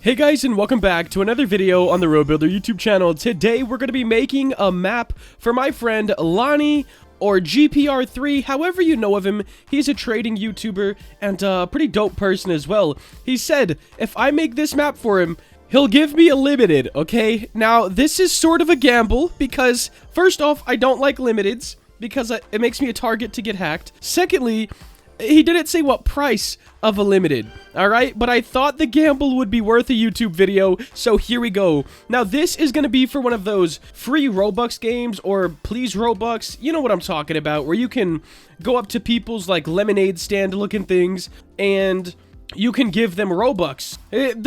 Hey guys, and welcome back to another video on the RoBuilder YouTube channel. Today we're going to be making a map for my friend Lonnie, or GPR3, however you know of him. He's a trading YouTuber and a pretty dope person as well. He said if I make this map for him, he'll give me a limited, okay? Now, this is sort of a gamble because, first off, I don't like limiteds because it makes me a target to get hacked. Secondly, he didn't say what price of a limited, alright? But I thought the gamble would be worth a YouTube video, so here we go. Now, this is going to be for one of those free Robux games, or please Robux, you know what I'm talking about, where you can go up to people's, like, lemonade stand looking things, and you can give them Robux.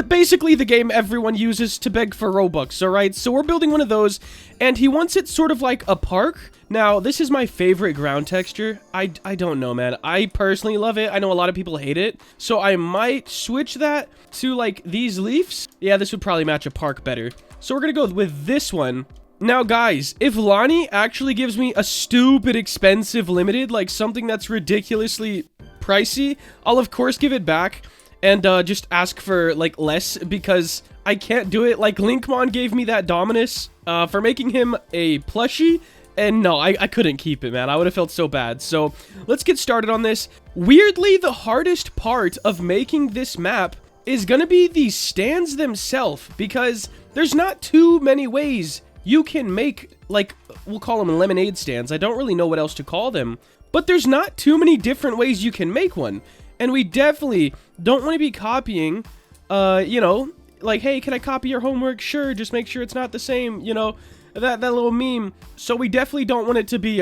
Basically the game everyone uses to beg for Robux, alright? So we're building one of those, and he wants it sort of like a park. Now, this is my favorite ground texture. I don't know, man. I personally love it. I know a lot of people hate it, so I might switch that to, like, these leaves. Yeah, this would probably match a park better. So we're gonna go with this one. Now, guys, if Lonnie actually gives me a stupid expensive limited, like something that's ridiculously pricey, I'll of course give it back and just ask for like less, because I can't do it. Like Linkmon gave me that Dominus for making him a plushie, and no, I couldn't keep it, man. I would have felt so bad. So let's get started on this. Weirdly, the hardest part of making this map is gonna be the stands themselves, because there's not too many ways you can make, like, we'll call them lemonade stands. I don't really know what else to call them, but there's not too many different ways you can make one. And we definitely don't want to be copying, you know, like, hey, can I copy your homework? Sure, just make sure it's not the same, you know, that little meme. So we definitely don't want it to be,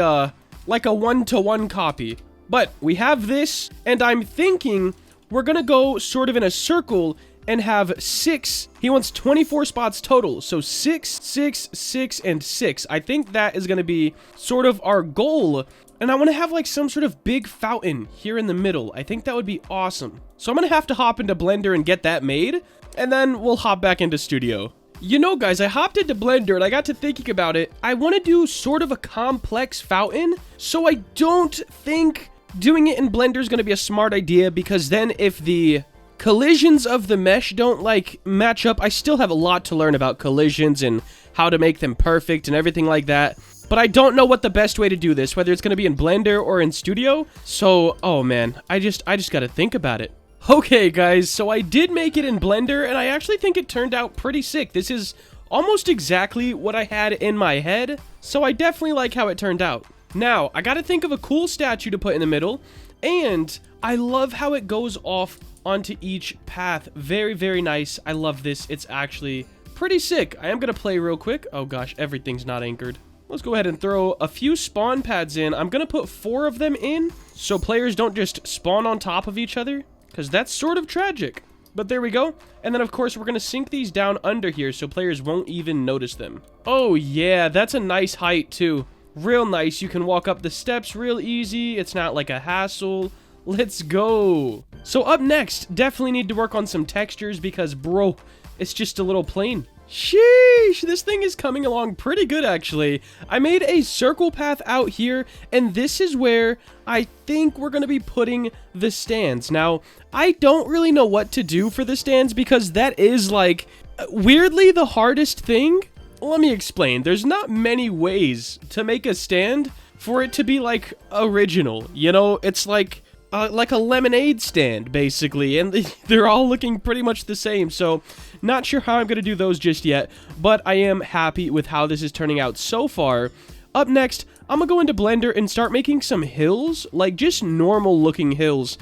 like a one-to-one copy. But we have this, and I'm thinking we're gonna go sort of in a circle and have 6. He wants 24 spots total. So 6, 6, 6, and 6. I think that is gonna be sort of our goal. And I want to have like some sort of big fountain here in the middle. I think that would be awesome. So I'm going to have to hop into Blender and get that made, and then we'll hop back into Studio. You know, guys, I hopped into Blender and I got to thinking about it. I want to do sort of a complex fountain, so I don't think doing it in Blender is going to be a smart idea, because then if the collisions of the mesh don't like match up, I still have a lot to learn about collisions and how to make them perfect and everything like that. But I don't know what the best way to do this, whether it's going to be in Blender or in Studio. So, oh man, I just got to think about it. Okay, guys, so I did make it in Blender, and I actually think it turned out pretty sick. This is almost exactly what I had in my head, so I definitely like how it turned out. Now, I got to think of a cool statue to put in the middle, and I love how it goes off onto each path. Very, very nice. I love this. It's actually pretty sick. I am going to play real quick. Oh gosh, everything's not anchored. Let's go ahead and throw a few spawn pads in. I'm going to put 4 of them in, so players don't just spawn on top of each other, because that's sort of tragic. But there we go. And then, of course, we're going to sink these down under here so players won't even notice them. Oh, yeah, that's a nice height, too. Real nice. You can walk up the steps real easy. It's not like a hassle. Let's go. So up next, definitely need to work on some textures because, bro, it's just a little plain. Sheesh, this thing is coming along pretty good, actually. I made a circle path out here, and this is where I think we're going to be putting the stands. Now, I don't really know what to do for the stands, because that is, like, weirdly the hardest thing. Let me explain. There's not many ways to make a stand for it to be, like, original. You know, it's like a lemonade stand, basically, and they're all looking pretty much the same, so not sure how I'm going to do those just yet, but I am happy with how this is turning out so far. Up next, I'm going to go into Blender and start making some hills, like just normal looking hills,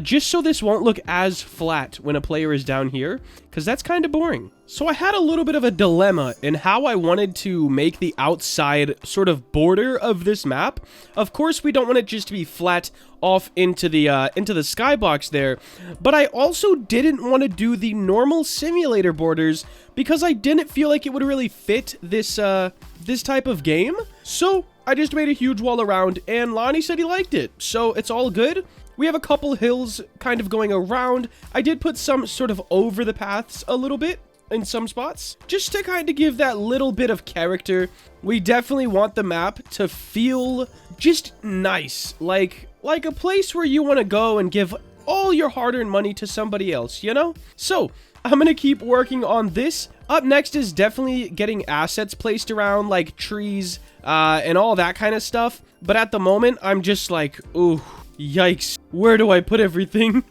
just so this won't look as flat when a player is down here, because that's kind of boring. So I had a little bit of a dilemma in how I wanted to make the outside sort of border of this map. Of course, we don't want it just to be flat off into the skybox there, but I also didn't want to do the normal simulator borders because I didn't feel like it would really fit this type of game. So I just made a huge wall around, and Lonnie said he liked it, so it's all good. We have a couple hills kind of going around. I did put some sort of over the paths a little bit in some spots, just to kind of give that little bit of character. We definitely want the map to feel just nice, like a place where you want to go and give all your hard-earned money to somebody else, you know? So I'm gonna keep working on this. Up next is definitely getting assets placed around, like trees, and all that kind of stuff. But at the moment, I'm just like, ooh, yikes. Where do I put everything?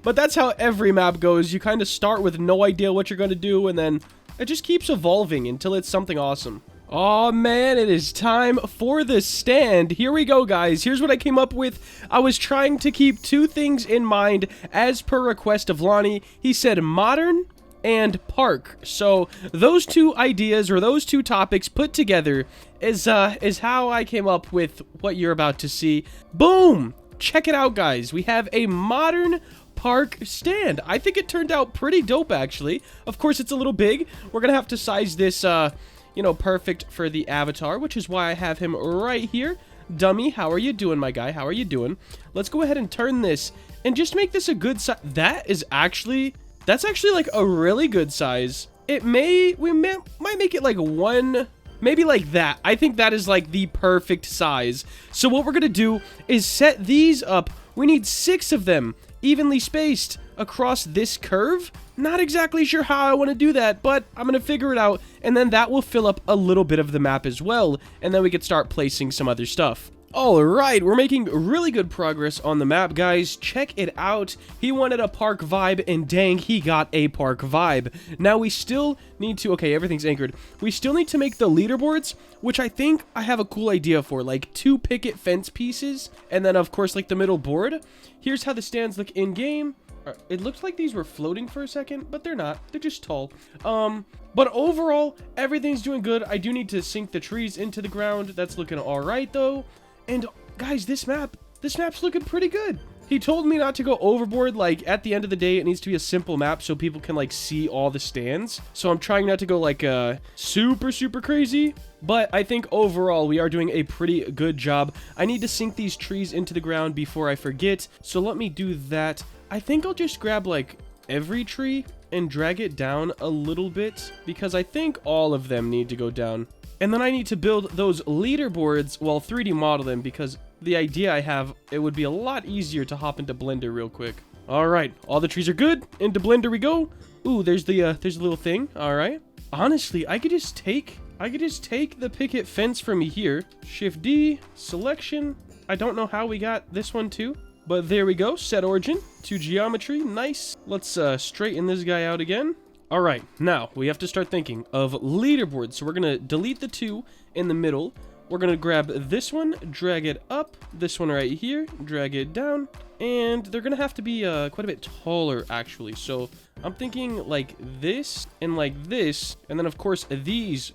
But that's how every map goes. You kind of start with no idea what you're gonna do, and then it just keeps evolving until it's something awesome. Oh man, it is time for the stand. Here we go, guys. Here's what I came up with. I was trying to keep two things in mind as per request of Lonnie. He said modern and park. So those two ideas, or those two topics put together is how I came up with what you're about to see. Boom! Check it out, guys. We have a modern park stand. I think it turned out pretty dope, actually. Of course, it's a little big. We're gonna have to size this, you know, perfect for the avatar, which is why I have him right here. Dummy, how are you doing, my guy? How are you doing? Let's go ahead and turn this and just make this a good size. That's actually like a really good size. We might make it like one, maybe like that. I think that is like the perfect size. So what we're gonna do is set these up. We need 6 of them, evenly spaced across this curve. Not exactly sure how I want to do that, but I'm going to figure it out, and then that will fill up a little bit of the map as well, and then we can start placing some other stuff. Alright, we're making really good progress on the map, guys. Check it out. He wanted a park vibe, and dang, he got a park vibe. Now, we still need to... Okay, everything's anchored. We still need to make the leaderboards, which I think I have a cool idea for. Like, 2 picket fence pieces, and then, of course, like, the middle board. Here's how the stands look in-game. It looks like these were floating for a second, but they're not. They're just tall. But overall, everything's doing good. I do need to sink the trees into the ground. That's looking alright, though. And guys, this map's looking pretty good. He told me not to go overboard. Like, at the end of the day, it needs to be a simple map so people can, like, see all the stands. So I'm trying not to go, like, super crazy. But I think overall, we are doing a pretty good job. I need to sink these trees into the ground before I forget. So let me do that. I think I'll just grab, like, every tree and drag it down a little bit, because I think all of them need to go down. And then I need to build those leaderboards, well, 3D model them, because the idea I have, it would be a lot easier to hop into Blender real quick. All right, all the trees are good. Into Blender we go. Ooh, there's a little thing. All right. Honestly, I could just take the picket fence from here. Shift D, selection. I don't know how we got this one too, but there we go. Set origin to geometry. Nice. Let's straighten this guy out again. All right, now we have to start thinking of leaderboards. So we're going to delete the 2 in the middle. We're going to grab this one, drag it up. This one right here, drag it down. And they're going to have to be quite a bit taller, actually. So I'm thinking like this and like this. And then, of course, these.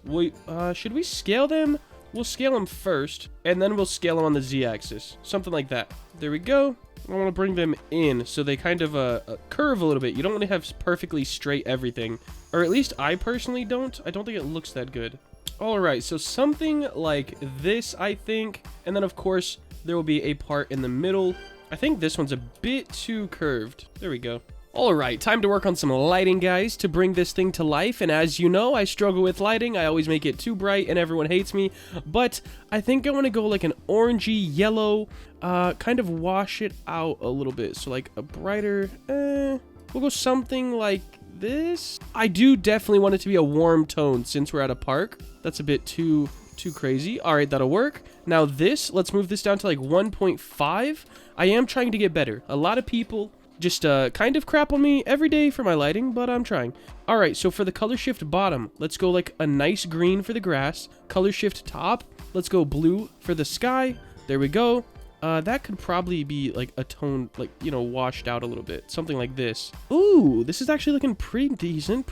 Should we scale them? We'll scale them first, and then we'll scale them on the Z-axis. Something like that. There we go. I want to bring them in so they kind of curve a little bit. You don't want to have perfectly straight everything. Or at least I personally don't. I don't think it looks that good. Alright, so something like this, I think. And then, of course, there will be a part in the middle. I think this one's a bit too curved. There we go. Alright, time to work on some lighting, guys, to bring this thing to life. And as you know, I struggle with lighting. I always make it too bright and everyone hates me. But I think I want to go like an orangey yellow, kind of wash it out a little bit. So like a brighter, we'll go something like this. I do definitely want it to be a warm tone since we're at a park. That's a bit too crazy. Alright, that'll work. Now this, let's move this down to like 1.5. I am trying to get better. A lot of people just kind of crap on me every day for my lighting, but I'm trying. Alright, so for the color shift bottom, let's go like a nice green for the grass. Color shift top, let's go blue for the sky. There we go. That could probably be like a tone, like, you know, washed out a little bit. Something like this. Ooh, this is actually looking pretty decent.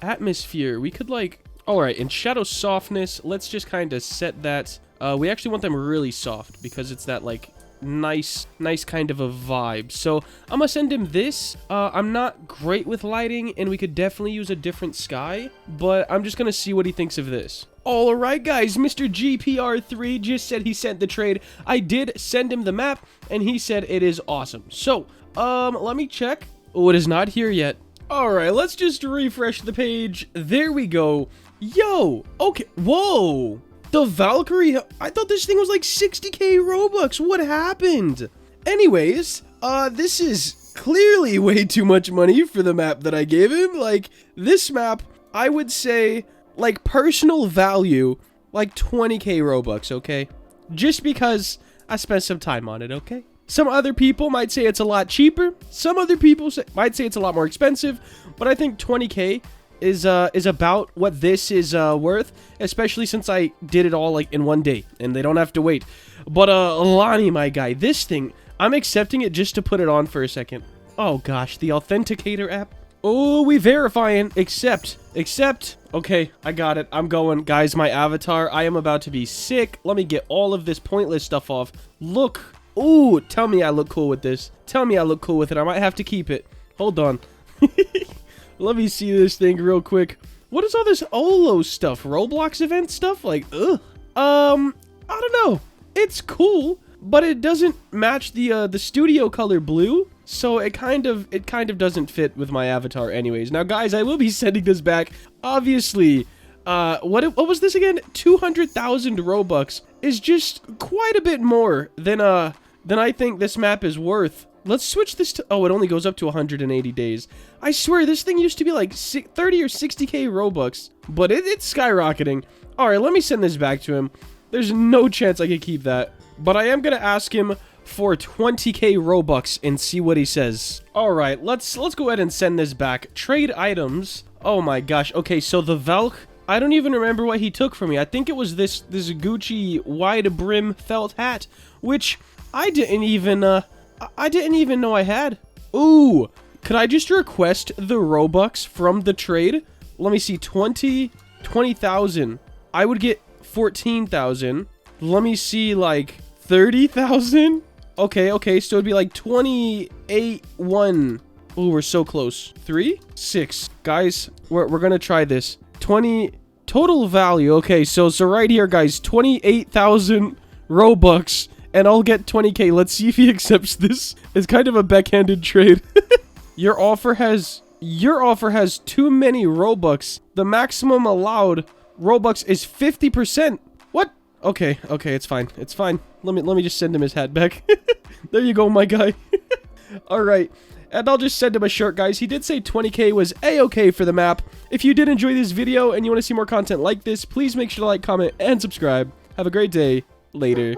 Atmosphere, we could like... Alright, in shadow softness, let's just kind of set that. We actually want them really soft because it's that like nice kind of a vibe. So I'm gonna send him this. I'm not great with lighting, and we could definitely use a different sky, but I'm just gonna see what he thinks of this. All right, guys, Mr. GPR3 just said he sent the trade. I did send him the map, and he said it is awesome. So let me check. Oh, it is not here yet. All right, let's just refresh the page. There we go. Yo, okay, whoa. The Valkyrie, I thought this thing was like 60k Robux. What happened? Anyways, this is clearly way too much money for the map that I gave him. Like, this map, I would say, like, personal value, like 20k Robux, okay? Just because I spent some time on it, okay? Some other people might say it's a lot cheaper. Some other people might say it's a lot more expensive. But I think 20k is about what this is worth, especially since I did it all like in one day and they don't have to wait. But Lonnie, my guy, this thing, I'm accepting it just to put it on for a second. Oh gosh, the authenticator app. Oh, we verifying. Accept. Okay, I got it. I'm going. Guys, my avatar, I am about to be sick. Let me get all of this pointless stuff off. Look. Ooh, tell me I look cool with this. Tell me I look cool with it. I might have to keep it. Hold on. Let me see this thing real quick. What is all this Olo stuff? Roblox event stuff? Like, ugh. I don't know. It's cool, but it doesn't match the studio color blue. So it kind of doesn't fit with my avatar anyways. Now, guys, I will be sending this back. Obviously, what was this again? 200,000 Robux is just quite a bit more than I think this map is worth. Let's switch this to... Oh, it only goes up to 180 days. I swear, this thing used to be like 30 or 60k Robux, but it's skyrocketing. All right, let me send this back to him. There's no chance I can keep that, but I am going to ask him for 20k Robux and see what he says. All right, let's go ahead and send this back. Trade items. Oh my gosh. Okay, so the Valk, I don't even remember what he took from me. I think it was this Gucci wide brim felt hat, which I didn't even know I had. Ooh, could I just request the Robux from the trade? Let me see, 20,000. I would get 14,000. Let me see, like 30,000. Okay, so it'd be like 28,1. Ooh, we're so close. 3, 6. Guys, we're gonna try this. 20 total value. Okay, so right here, guys, 28,000 Robux. And I'll get 20k. Let's see if he accepts this. It's kind of a backhanded trade. Your offer has too many Robux. The maximum allowed Robux is 50%. What? Okay, it's fine. It's fine. Let me just send him his hat back. There you go, my guy. All right. And I'll just send him a shirt, guys. He did say 20k was a-okay for the map. If you did enjoy this video and you want to see more content like this, please make sure to like, comment, and subscribe. Have a great day. Later.